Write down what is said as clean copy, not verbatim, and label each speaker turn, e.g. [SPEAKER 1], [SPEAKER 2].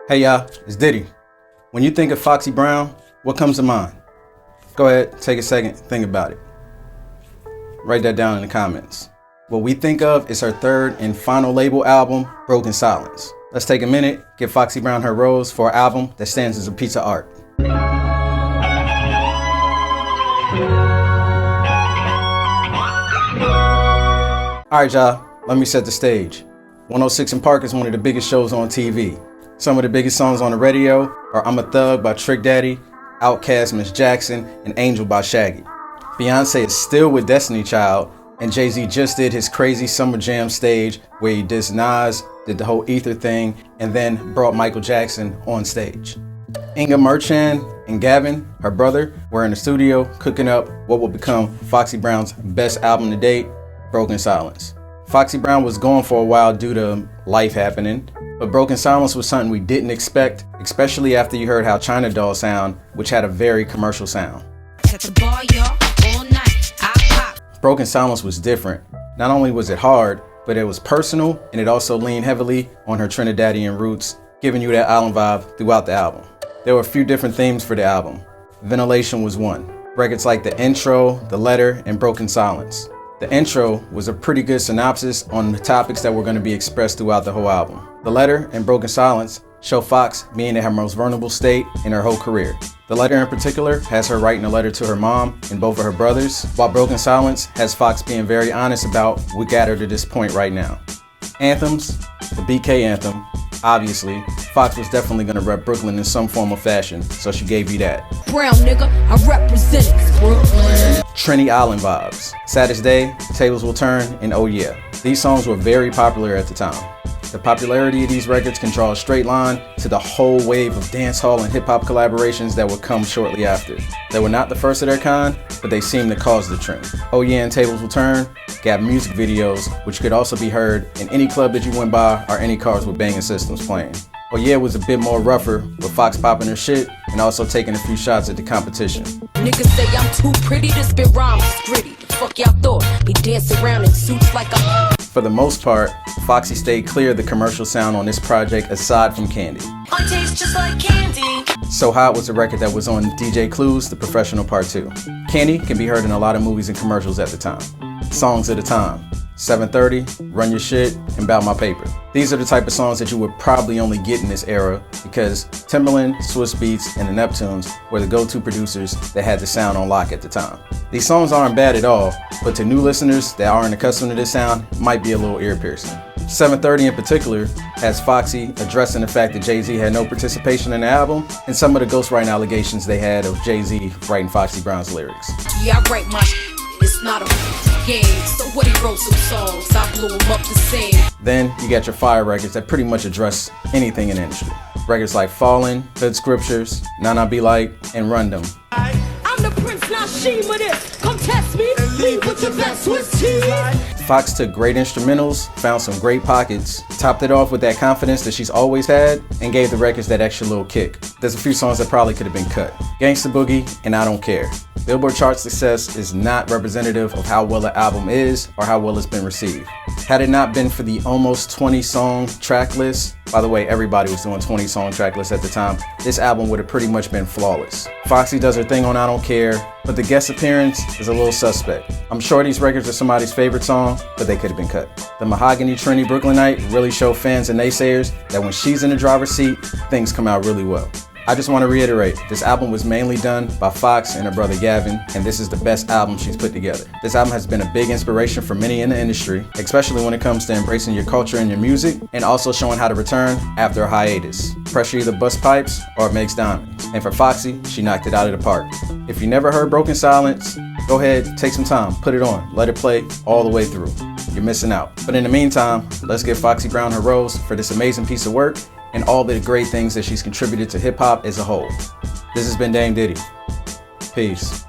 [SPEAKER 1] Hey y'all, it's Diddy. When you think of Foxy Brown, what comes to mind? Go ahead, take a second, think about it. Write that down in the comments. What we think of is her third and final label album, Broken Silence. Let's take a minute, give Foxy Brown her rose for an album that stands as a piece of art. Alright y'all, let me set the stage. 106 in Park is one of the biggest shows on TV. Some of the biggest songs on the radio are I'm a Thug by Trick Daddy, Outkast, Miss Jackson, and Angel by Shaggy. Beyonce is still with Destiny Child, and Jay-Z just did his crazy Summer Jam stage where he dissed Nas, did the whole Ether thing, and then brought Michael Jackson on stage. Inga Merchant and Gavin, her brother, were in the studio cooking up what will become Foxy Brown's best album to date, Broken Silence. Foxy Brown was gone for a while due to life happening, but Broken Silence was something we didn't expect, especially after you heard how China Doll sound, which had a very commercial sound. Broken Silence was different. Not only was it hard, but it was personal, and it also leaned heavily on her Trinidadian roots, giving you that island vibe throughout the album. There were a few different themes for the album. Ventilation was one. Records like the intro, the letter, and Broken Silence. The intro was a pretty good synopsis on the topics that were going to be expressed throughout the whole album. The letter and Broken Silence show Fox being in her most vulnerable state in her whole career. The letter in particular has her writing a letter to her mom and both of her brothers, while Broken Silence has Fox being very honest about what got her to this point right now. Anthems, the BK anthem, obviously, Fox was definitely going to rep Brooklyn in some form or fashion, so she gave you that.
[SPEAKER 2] Brown nigga, I represent Brooklyn.
[SPEAKER 1] Trini Island vibes. Saddest Day, Tables Will Turn, and Oh Yeah. These songs were very popular at the time. The popularity of these records can draw a straight line to the whole wave of dancehall and hip-hop collaborations that would come shortly after. They were not the first of their kind, but they seemed to cause the trend. Oh Yeah and Tables Will Turn got music videos, which could also be heard in any club that you went by or any cars with banging systems playing. Oh Yeah was a bit more rougher, with Fox popping her shit and also taking a few shots at the competition.
[SPEAKER 2] Niggas say I'm too pretty to spit rhymes gritty. The fuck y'all thought? Be dancing around in suits like a...
[SPEAKER 1] For the most part, Foxy stayed clear of the commercial sound on this project aside from Candy.
[SPEAKER 2] I taste just like candy.
[SPEAKER 1] So Hot was a record that was on DJ Clue's The Professional Part 2. Candy can be heard in a lot of movies and commercials at the time. Songs of the time: 7:30, Run Your Shit, and Bout My Paper. These are the type of songs that you would probably only get in this era because Timbaland, Swiss Beats, and the Neptunes were the go-to producers that had the sound on lock at the time. These songs aren't bad at all, but to new listeners that aren't accustomed to this sound, it might be a little ear-piercing. 7:30 in particular has Foxy addressing the fact that Jay-Z had no participation in the album and some of the ghostwriting allegations they had of Jay-Z writing Foxy Brown's lyrics.
[SPEAKER 2] Yeah, I write my it's not a game, so what he wrote some songs, I blew him up the same.
[SPEAKER 1] Then you got your fire records that pretty much address anything in the industry. Records like Fallin', Hood Scriptures, Nana Be Like, and Run Them.
[SPEAKER 2] I'm the Prince, not Shima this. Come test me and leave with your best Swiss cheese.
[SPEAKER 1] Fox took great instrumentals, found some great pockets, topped it off with that confidence that she's always had, and gave the records that extra little kick. There's a few songs that probably could have been cut. Gangsta Boogie and I Don't Care. Billboard chart success is not representative of how well an album is or how well it's been received. Had it not been for the almost 20-song track list, by the way, everybody was doing 20-song track lists at the time, this album would have pretty much been flawless. Foxy does her thing on I Don't Care, but the guest appearance is a little suspect. I'm sure these records are somebody's favorite song, but they could have been cut. The Mahogany Trini Brooklynite really showed fans and naysayers that when she's in the driver's seat, things come out really well. I just want to reiterate, this album was mainly done by Fox and her brother Gavin, and this is the best album she's put together. This album has been a big inspiration for many in the industry, especially when it comes to embracing your culture and your music, and also showing how to return after a hiatus. Pressure either busts pipes or it makes diamonds. And for Foxy, she knocked it out of the park. If you never heard Broken Silence, go ahead, take some time, put it on, let it play all the way through. You're missing out. But in the meantime, let's give Foxy Brown her rose for this amazing piece of work and all the great things that she's contributed to hip-hop as a whole. This has been Dame Diddy. Peace.